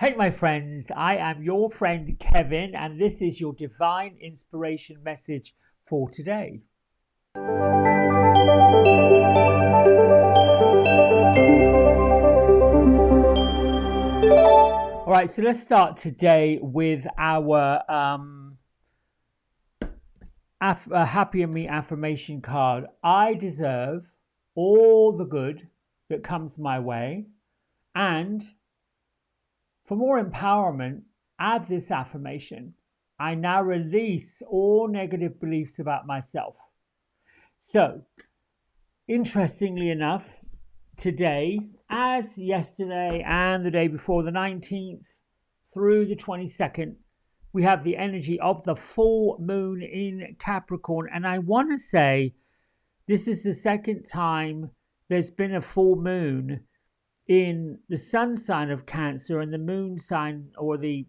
Hey, my friends, I am your friend Kevin, and this is your divine inspiration message for today. All right, so let's start today with our Happier Me affirmation card. I deserve all the good that comes my way, and for more empowerment, add this affirmation. I now release all negative beliefs about myself. So, interestingly enough, today, as yesterday and the day before, the 19th through the 22nd, we have the energy of the full moon in Capricorn. And I want to say this is the second time there's been a full moon in the sun sign of Cancer and the moon sign, or the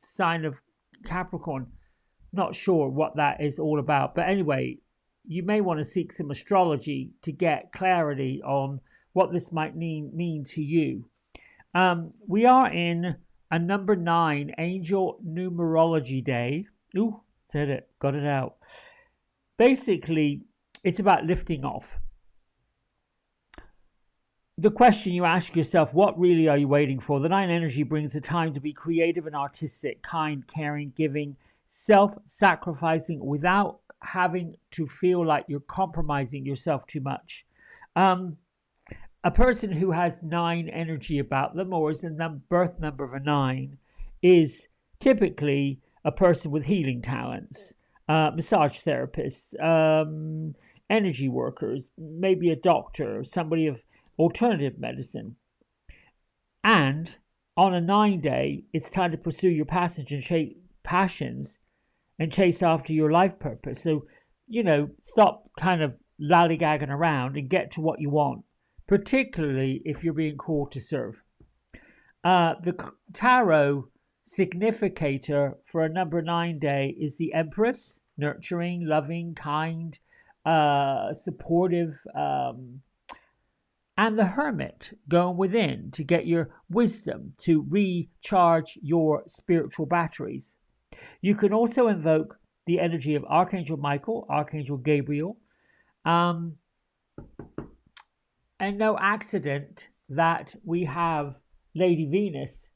sign of Capricorn. Not sure what that is all about, but anyway, you may want to seek some astrology to get clarity on what this might mean to you. We are in a number 9 angel numerology day. Ooh, said it, got it out. Basically, it's about lifting off. The question you ask yourself, what really are you waiting for? The 9 energy brings the time to be creative and artistic, kind, caring, giving, self-sacrificing without having to feel like you're compromising yourself too much. A person who has 9 energy about them, or is the birth number of a 9, is typically a person with healing talents, massage therapists, energy workers, maybe a doctor, somebody of alternative medicine. And on a 9 day, it's time to pursue your passions and chase after your life purpose. So, stop kind of lollygagging around and get to what you want, particularly if you're being called to serve. The tarot significator for a number 9 day is the Empress, nurturing, loving, kind, supportive, and the Hermit, going within to get your wisdom to recharge your spiritual batteries. You can also invoke the energy of Archangel Michael, Archangel Gabriel, and no accident that we have Lady Venus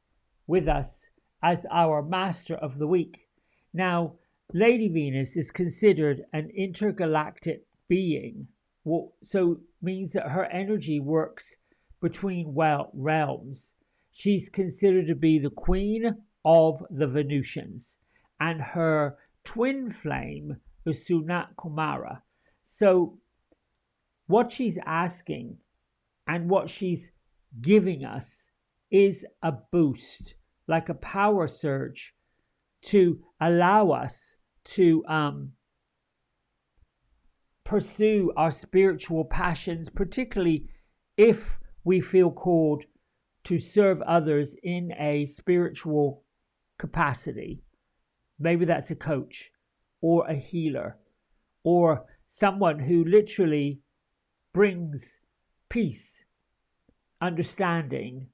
with us as our Master of the Week. Now, Lady Venus is considered an intergalactic being, so means that her energy works between realms. She's considered to be the queen of the Venusians, and her twin flame is Sunat Kumara. So what she's asking and what she's giving us is a boost, like a power surge, to allow us to pursue our spiritual passions, particularly if we feel called to serve others in a spiritual capacity. Maybe that's a coach or a healer or someone who literally brings peace, understanding.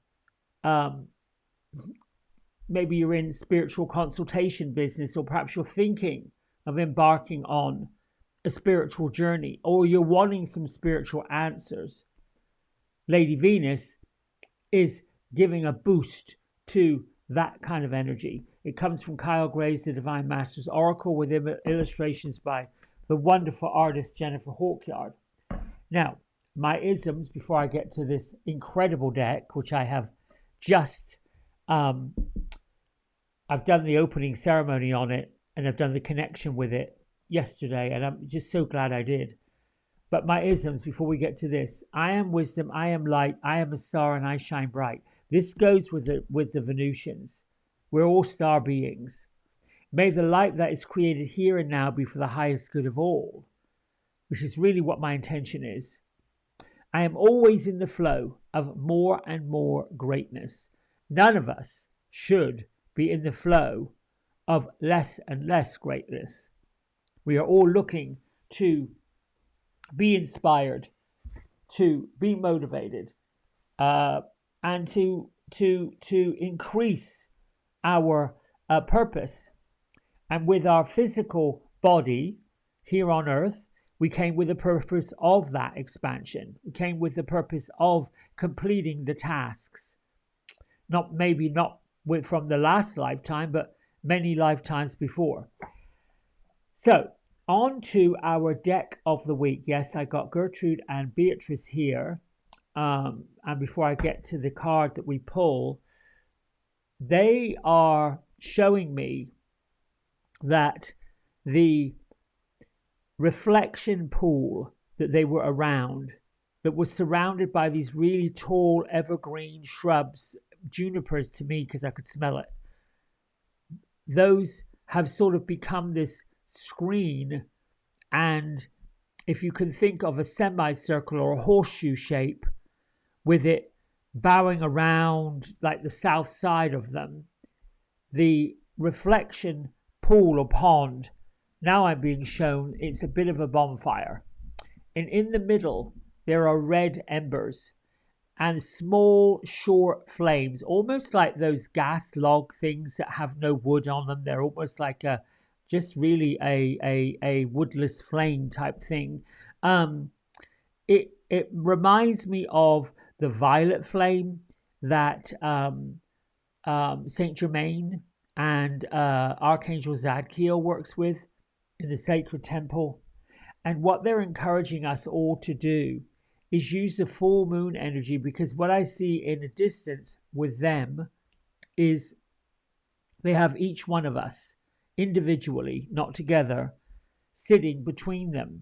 Maybe you're in spiritual consultation business, or perhaps you're thinking of embarking on a spiritual journey, or you're wanting some spiritual answers. Lady Venus is giving a boost to that kind of energy. It comes from Kyle Gray's The Divine Masters Oracle, with illustrations by the wonderful artist Jennifer Hawkyard. Now, my isms, before I get to this incredible deck, which I have just I've done the opening ceremony on it, and I've done the connection with it yesterday, and I'm just so glad I did. But my isms, before we get to this: I am wisdom, I am light, I am a star, and I shine bright. This goes with the Venusians. We're all star beings. May the light that is created here and now be for the highest good of all, which is really what my intention is. I am always in the flow of more and more greatness. None of us should be in the flow of less and less greatness. We are all looking to be inspired, to be motivated, and to to increase our purpose. And with our physical body here on earth, we came with the purpose of that expansion. We came with the purpose of completing the tasks. Not from the last lifetime, but many lifetimes before. So, on to our deck of the week. Yes, I got Gertrude and Beatrice here. And before I get to the card that we pull, they are showing me that the reflection pool that they were around, that was surrounded by these really tall evergreen shrubs, junipers to me because I could smell it, those have sort of become this screen. And if you can think of a semicircle or a horseshoe shape with it bowing around like the south side of them, the reflection pool or pond, now I'm being shown it's a bit of a bonfire. And in the middle, there are red embers and small, short flames, almost like those gas log things that have no wood on them. They're almost like just really a woodless flame type thing. It reminds me of the violet flame that Saint Germain and Archangel Zadkiel works with in the sacred temple. And what they're encouraging us all to do is use the full moon energy, because what I see in a distance with them is they have each one of us individually, not together, sitting between them.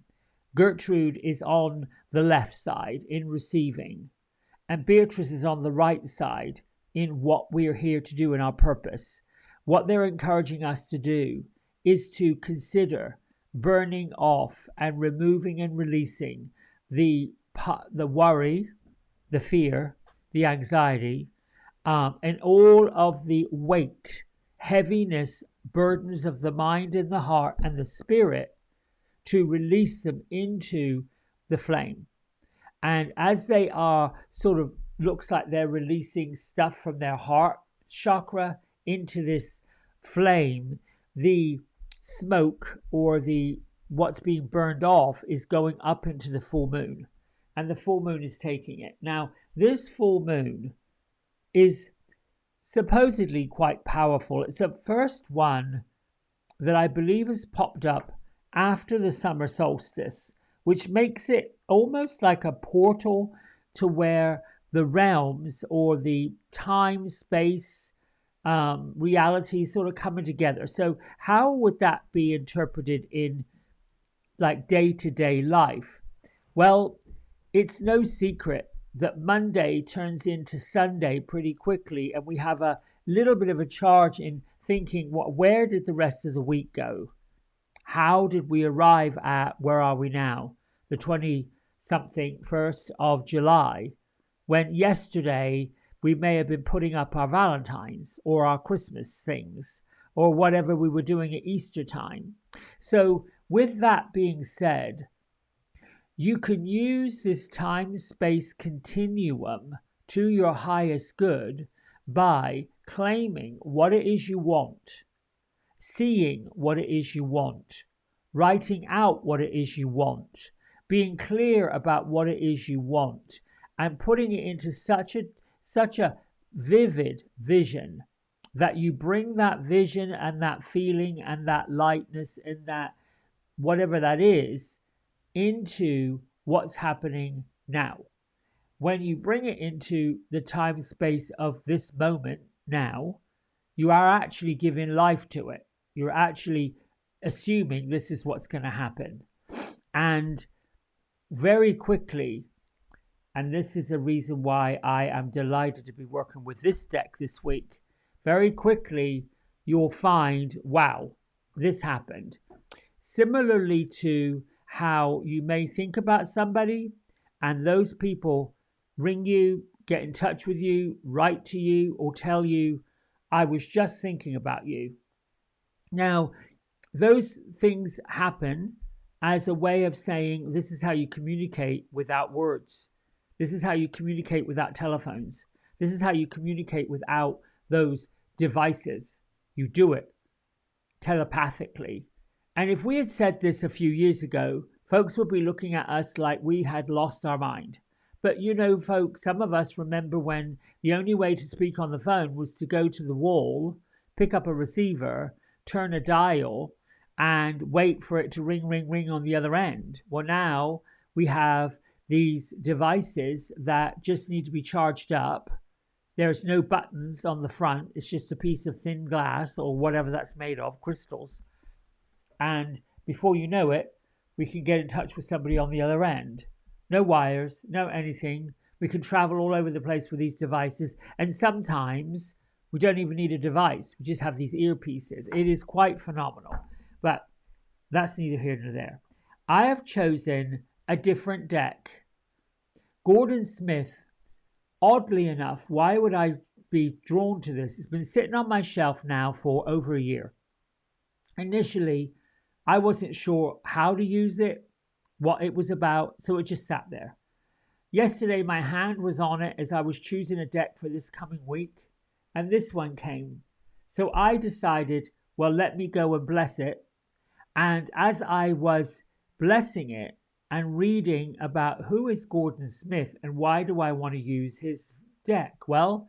Gertrude is on the left side in receiving, and Beatrice is on the right side in what we're here to do in our purpose. What they're encouraging us to do is to consider burning off and removing and releasing the worry, the fear, the anxiety, and all of the weight, heaviness, burdens of the mind and the heart and the spirit, to release them into the flame. And as they are sort of, looks like they're releasing stuff from their heart chakra into this flame, the smoke or the what's being burned off is going up into the full moon, and the full moon is taking it. Now, this full moon is supposedly quite powerful. It's the first one that I believe has popped up after the summer solstice, which makes it almost like a portal to where the realms or the time space reality sort of coming together. So how would that be interpreted in like day-to-day life? Well, it's no secret that Monday turns into Sunday pretty quickly, and we have a little bit of a charge in thinking, where did the rest of the week go? How did we arrive at, where are we now, the 20-something 1st of July, when yesterday we may have been putting up our Valentines or our Christmas things or whatever we were doing at Easter time. So with that being said, you can use this time-space continuum to your highest good by claiming what it is you want, seeing what it is you want, writing out what it is you want, being clear about what it is you want, and putting it into such a vivid vision that you bring that vision and that feeling and that lightness and that whatever that is into what's happening now. When you bring it into the time space of this moment now, you are actually giving life to it. You're actually assuming this is what's going to happen. And very quickly, and this is a reason why I am delighted to be working with this deck this week, very quickly you'll find, wow, this happened. Similarly to how you may think about somebody and those people ring you, get in touch with you, write to you, or tell you, I was just thinking about you. Now, those things happen as a way of saying this is how you communicate without words. This is how you communicate without telephones. This is how you communicate without those devices. You do it telepathically. And if we had said this a few years ago, folks would be looking at us like we had lost our mind. But you know, folks, some of us remember when the only way to speak on the phone was to go to the wall, pick up a receiver, turn a dial, and wait for it to ring, ring, ring on the other end. Well, now we have these devices that just need to be charged up. There's no buttons on the front. It's just a piece of thin glass or whatever that's made of, crystals. And before you know it, we can get in touch with somebody on the other end. No wires, no anything. We can travel all over the place with these devices. And sometimes we don't even need a device. We just have these earpieces. It is quite phenomenal. But that's neither here nor there. I have chosen a different deck. Gordon Smith. Oddly enough, why would I be drawn to this? It's been sitting on my shelf now for over a year. Initially, I wasn't sure how to use it, what it was about, so it just sat there. Yesterday, my hand was on it as I was choosing a deck for this coming week, and this one came. So I decided, well, let me go and bless it. And as I was blessing it, and reading about who is Gordon Smith and why do I want to use his deck? Well,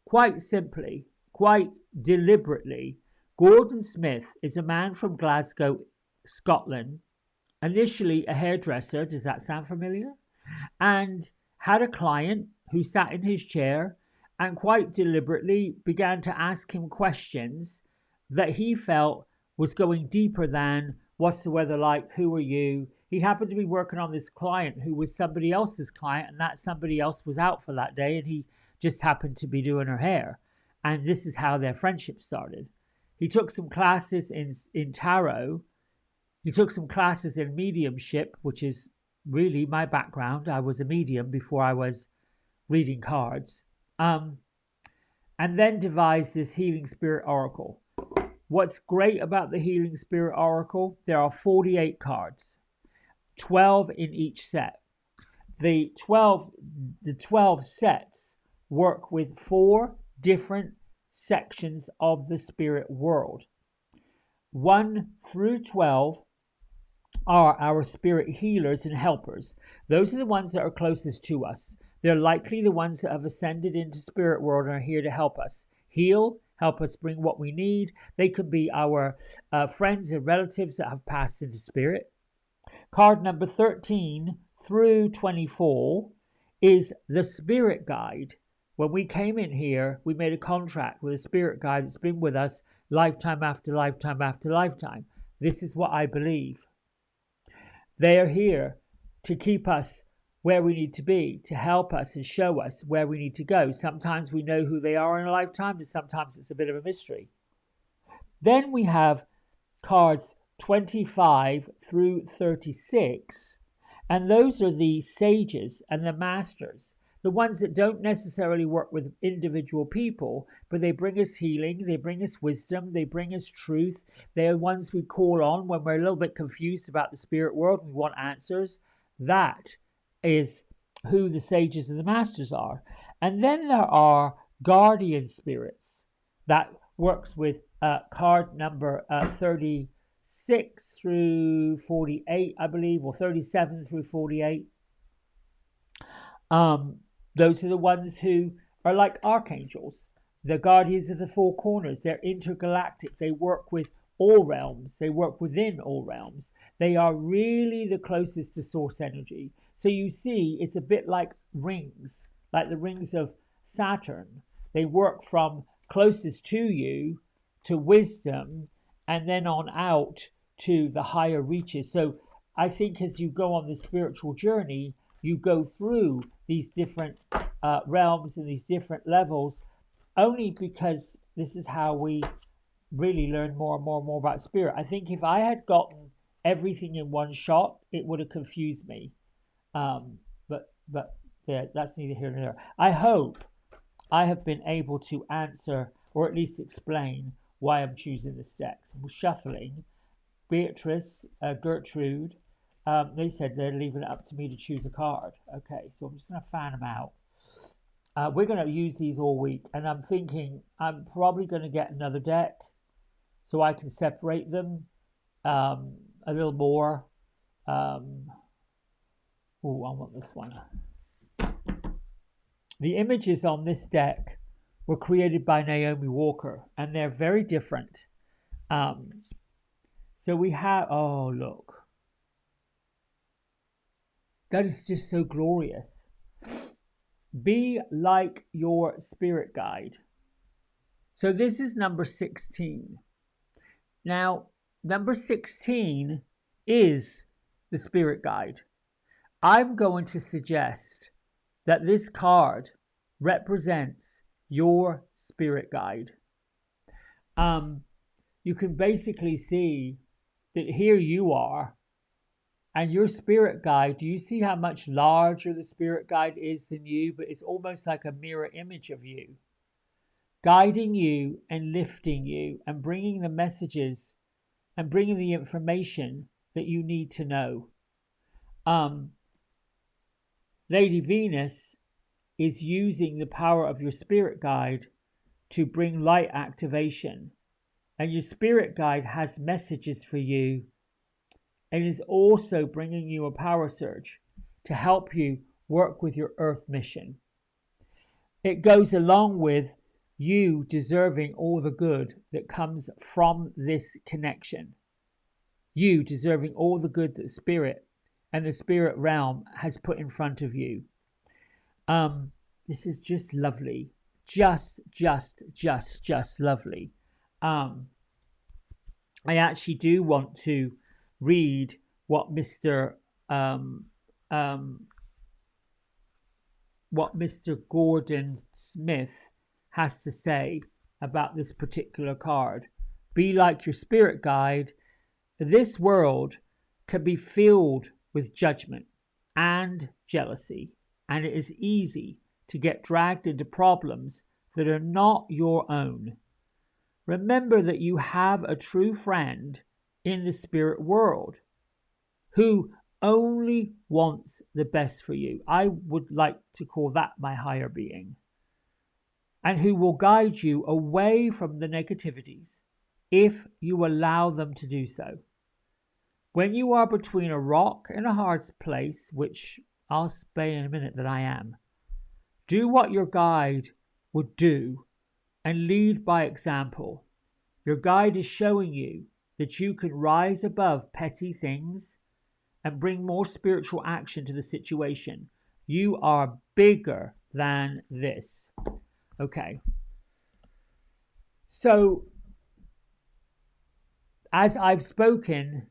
quite simply, quite deliberately, Gordon Smith is a man from Glasgow, Scotland, initially a hairdresser. Does that sound familiar? And had a client who sat in his chair and quite deliberately began to ask him questions that he felt was going deeper than what's the weather like, who are you? He happened to be working on this client who was somebody else's client, and that somebody else was out for that day, and he just happened to be doing her hair. And this is how their friendship started. He took some classes in tarot. He took some classes in mediumship, which is really my background. I was a medium before I was reading cards. And then devised this Healing Spirit Oracle. What's great about the Healing Spirit Oracle, there are 48 cards. 12 in each set. The 12 sets work with 4 different sections of the spirit world. 1 through 12 are our spirit healers and helpers. Those are the ones that are closest to us. They're likely the ones that have ascended into spirit world and are here to help us heal, help us bring what we need. They could be our friends and relatives that have passed into spirit. Card number 13 through 24 is the spirit guide. When we came in here, we made a contract with a spirit guide that's been with us lifetime after lifetime after lifetime. This is what I believe. They are here to keep us where we need to be, to help us and show us where we need to go. Sometimes we know who they are in a lifetime, and sometimes it's a bit of a mystery. Then we have cards 25 through 36, and those are the sages and the masters, the ones that don't necessarily work with individual people, but they bring us healing, they bring us wisdom, they bring us truth. They're ones we call on when we're a little bit confused about the spirit world and we want answers. That is who the sages and the masters are. And then there are guardian spirits. That works with card number 36 through 48, I believe, or 37 through 48. Those are the ones who are like archangels, the guardians of the 4 corners. They're intergalactic. They work with all realms. They work within all realms. They are really the closest to source energy. So you see, it's a bit like rings, like the rings of Saturn. They work from closest to you to wisdom, and then on out to the higher reaches. So I think as you go on the spiritual journey, you go through these different realms and these different levels, only because this is how we really learn more and more and more about spirit. I think if I had gotten everything in one shot, it would have confused me. But yeah, that's neither here nor there. I hope I have been able to answer, or at least explain, why I'm choosing this deck. So we're shuffling. Beatrice, Gertrude, they said they're leaving it up to me to choose a card. Okay, so I'm just going to fan them out. We're going to use these all week, and I'm thinking I'm probably going to get another deck so I can separate them a little more. Oh, I want this one. The images on this deck were created by Naomi Walker, and they're very different. So we have, oh, look. That is just so glorious. Be like your spirit guide. So this is number 16. Now, number 16 is the spirit guide. I'm going to suggest that this card represents your spirit guide. You can basically see that here you are, and your spirit guide, do you see how much larger the spirit guide is than you? But it's almost like a mirror image of you, guiding you and lifting you and bringing the messages and bringing the information that you need to know. Lady Venus is using the power of your spirit guide to bring light activation. And your spirit guide has messages for you and is also bringing you a power surge to help you work with your earth mission. It goes along with you deserving all the good that comes from this connection. You deserving all the good that spirit and the spirit realm has put in front of you. This is just lovely. Just lovely. I actually do want to read what Mr. Gordon Smith has to say about this particular card. Be like your spirit guide. This world can be filled with judgment and jealousy, and it is easy to get dragged into problems that are not your own. Remember that you have a true friend in the spirit world who only wants the best for you. I would like to call that my higher being. And who will guide you away from the negativities if you allow them to do so. When you are between a rock and a hard place, which I'll say in a minute that I am, do what your guide would do and lead by example. Your guide is showing you that you can rise above petty things and bring more spiritual action to the situation. You are bigger than this. Okay. So, as I've spoken,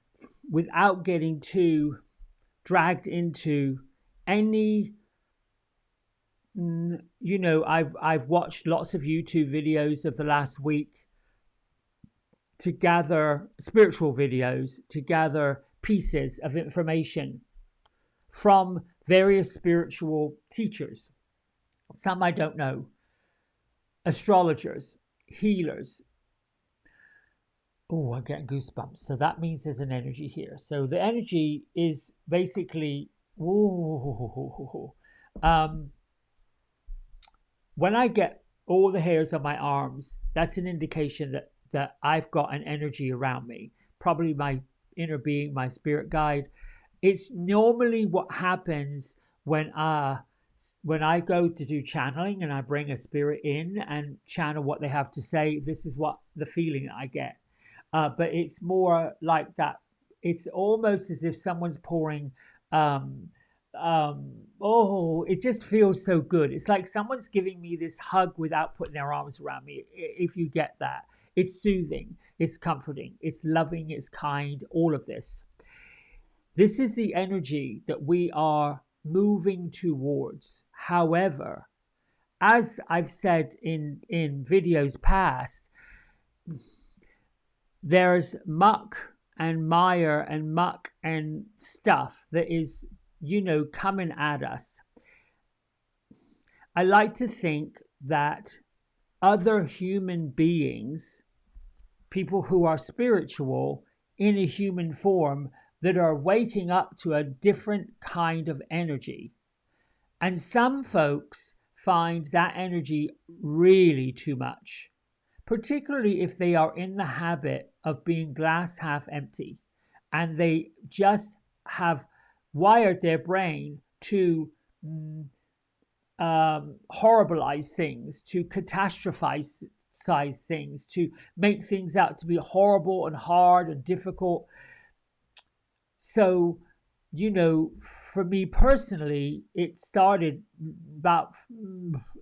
without getting too dragged into any, I've watched lots of YouTube videos of the last week to gather spiritual videos, to gather pieces of information from various spiritual teachers. Some I don't know, astrologers, healers. Oh, I'm getting goosebumps. So that means there's an energy here. So the energy is basically, when I get all the hairs on my arms, that's an indication that I've got an energy around me, probably my inner being, my spirit guide. It's normally what happens when I go to do channeling and I bring a spirit in and channel what they have to say. This is what the feeling I get. But it's more like that. It's almost as if someone's pouring, it just feels so good. It's like someone's giving me this hug without putting their arms around me, if you get that. It's soothing, it's comforting, it's loving, it's kind, all of this. This is the energy that we are moving towards. However, as I've said in videos past, there's muck and mire and muck and stuff that is, coming at us. I like to think that other human beings, people who are spiritual in a human form, that are waking up to a different kind of energy. And some folks find that energy really too much, particularly if they are in the habit of being glass half empty and they just have wired their brain to mm, horribilize things, to catastrophize things, to make things out to be horrible and hard and difficult. So, for me personally, it started about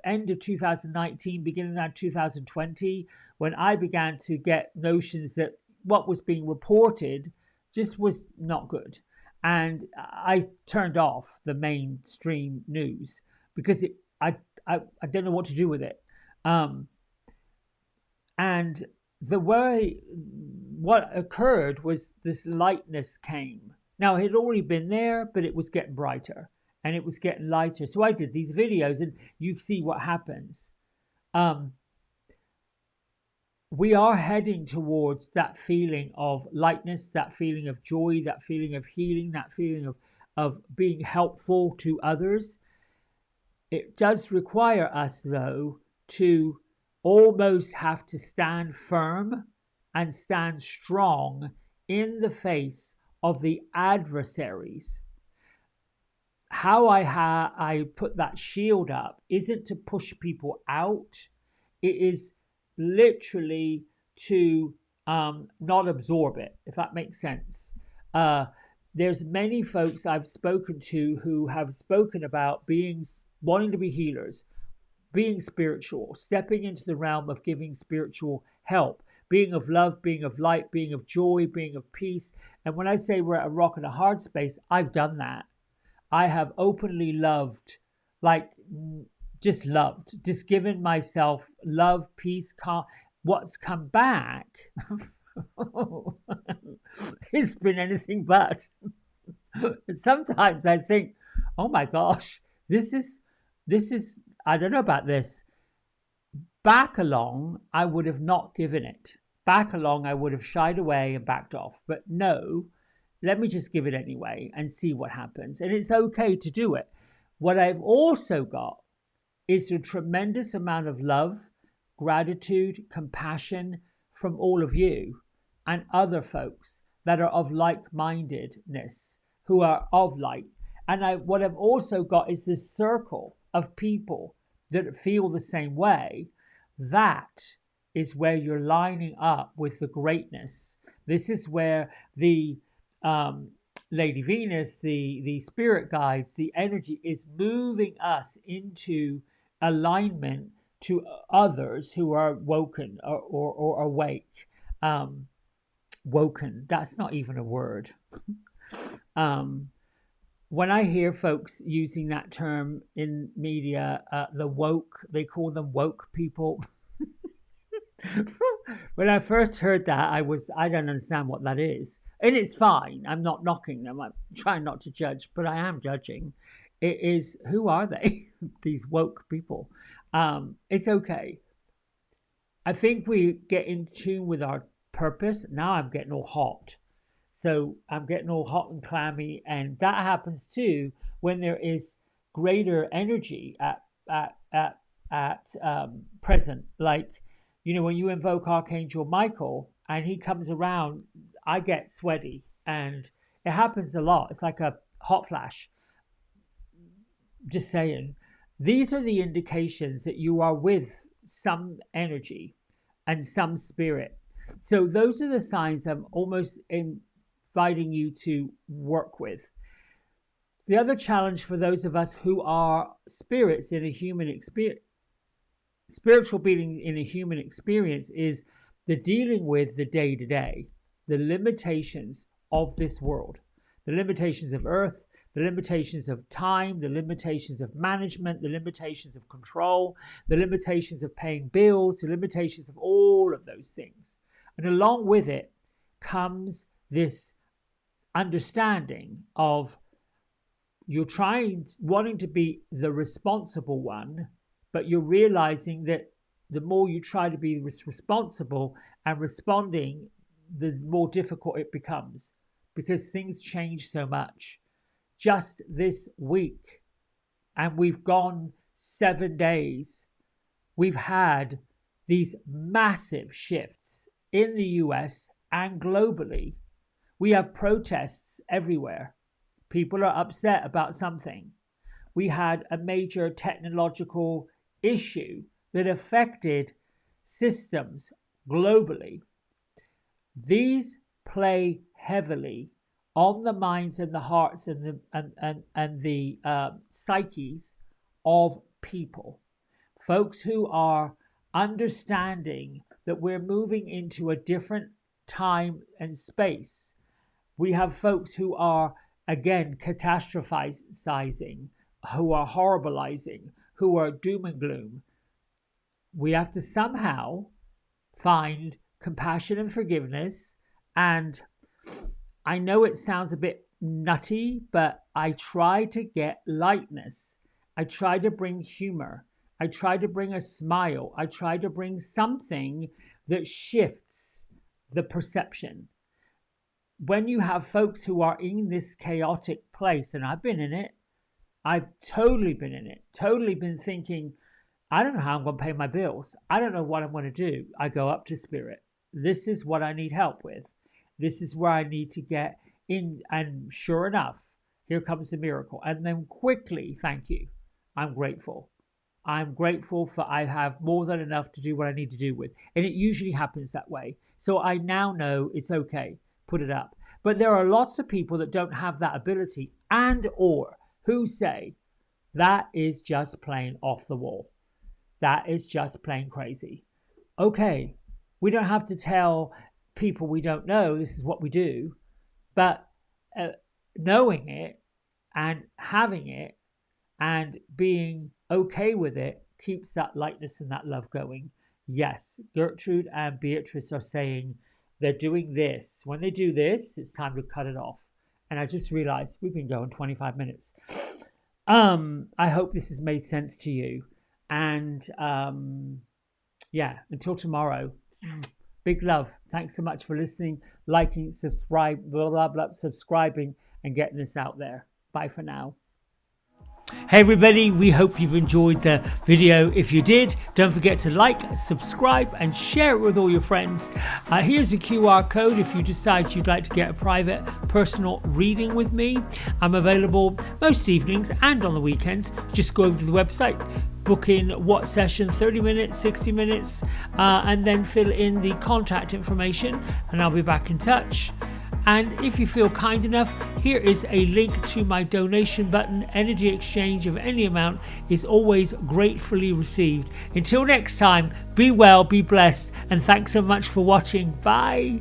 end of 2019, beginning of 2020, when I began to get notions that what was being reported just was not good. And I turned off the mainstream news because I don't know what to do with it. Um, and what occurred was this lightness came. Now, it had already been there, but it was getting brighter and it was getting lighter. So I did these videos and you see what happens. We are heading towards that feeling of lightness, that feeling of joy, that feeling of healing, that feeling of being helpful to others. It does require us, though, to almost have to stand firm and stand strong in the face of the adversaries. How I put that shield up isn't to push people out. It is literally to not absorb it, if that makes sense. There's many folks I've spoken to who have spoken about wanting to be healers, being spiritual, stepping into the realm of giving spiritual help, being of love, being of light, being of joy, being of peace. And when I say we're at a rock and a hard space, I've done that. I have openly loved, like just loved, just given myself love, peace, calm. What's come back it's been anything but. And sometimes I think, oh my gosh, this is I don't know about this. Back along, I would have not given it. Back along, I would have shied away and backed off. But no, let me just give it anyway and see what happens. And it's okay to do it. What I've also got is a tremendous amount of love, gratitude, compassion from all of you and other folks that are of like-mindedness, who are of light. And what I've also got is this circle of people that feel the same way. That is where you're lining up with the greatness. This is where the Lady Venus, the spirit guides, the energy is moving us into alignment to others who are woken or awake. Woken, that's not even a word. When I hear folks using that term in media, the woke, they call them woke people. When I first heard that, I don't understand what that is. And it's fine. I'm not knocking them. I'm trying not to judge, but I am judging. It is, who are they? These woke people. It's okay. I think we get in tune with our purpose. Now I'm getting all hot. So I'm getting all hot and clammy, and that happens too when there is greater energy at present. Like, when you invoke Archangel Michael and he comes around, I get sweaty, and it happens a lot. It's like a hot flash. Just saying, these are the indications that you are with some energy and some spirit. So those are the signs I'm almost inviting you to work with. The other challenge for those of us who are spirits in a human experience, spiritual being in a human experience, is the dealing with the day-to-day, the limitations of this world, the limitations of earth, the limitations of time, the limitations of management, the limitations of control, the limitations of paying bills, the limitations of all of those things. And along with it comes this understanding of you're wanting to be the responsible one, but you're realizing that the more you try to be responsible and responding, the more difficult it becomes, because things change so much. Just this week, and we've gone 7 days, we've had these massive shifts in the US and globally. We have protests everywhere. People are upset about something. We had a major technological issue that affected systems globally. These play heavily on the minds and the hearts and the psyches of people. Folks who are understanding that we're moving into a different time and space. We have folks who are, again, catastrophizing, who are horribilizing, who are doom and gloom. We have to somehow find compassion and forgiveness. And I know it sounds a bit nutty, but I try to get lightness. I try to bring humor. I try to bring a smile. I try to bring something that shifts the perception. When you have folks who are in this chaotic place, and I've been in it, I've totally been in it, totally been thinking, I don't know how I'm going to pay my bills. I don't know what I'm going to do. I go up to Spirit. This is what I need help with. This is where I need to get in. And sure enough, here comes the miracle. And then quickly, thank you. I'm grateful. I'm grateful for I have more than enough to do what I need to do with. And it usually happens that way. So I now know it's okay. Put it up. But there are lots of people that don't have that ability and or who say that is just plain off the wall. That is just plain crazy. Okay, we don't have to tell people we don't know this is what we do, but knowing it and having it and being okay with it keeps that lightness and that love going. Yes, Gertrude and Beatrice are saying they're doing this. When they do this, it's time to cut it off. And I just realized we've been going 25 minutes. I hope this has made sense to you. And yeah, until tomorrow, big love. Thanks so much for listening, liking, subscribing, and getting this out there. Bye for now. Hey everybody, we hope you've enjoyed the video. If you did, don't forget to like, subscribe and share it with all your friends. Here's a QR code if you decide you'd like to get a private personal reading with me. I'm available most evenings and on the weekends. Just go over to the website, book in what session, 30 minutes, 60 minutes, and then fill in the contact information and I'll be back in touch. And if you feel kind enough, here is a link to my donation button. Energy exchange of any amount is always gratefully received. Until next time, be well, be blessed, and thanks so much for watching. Bye.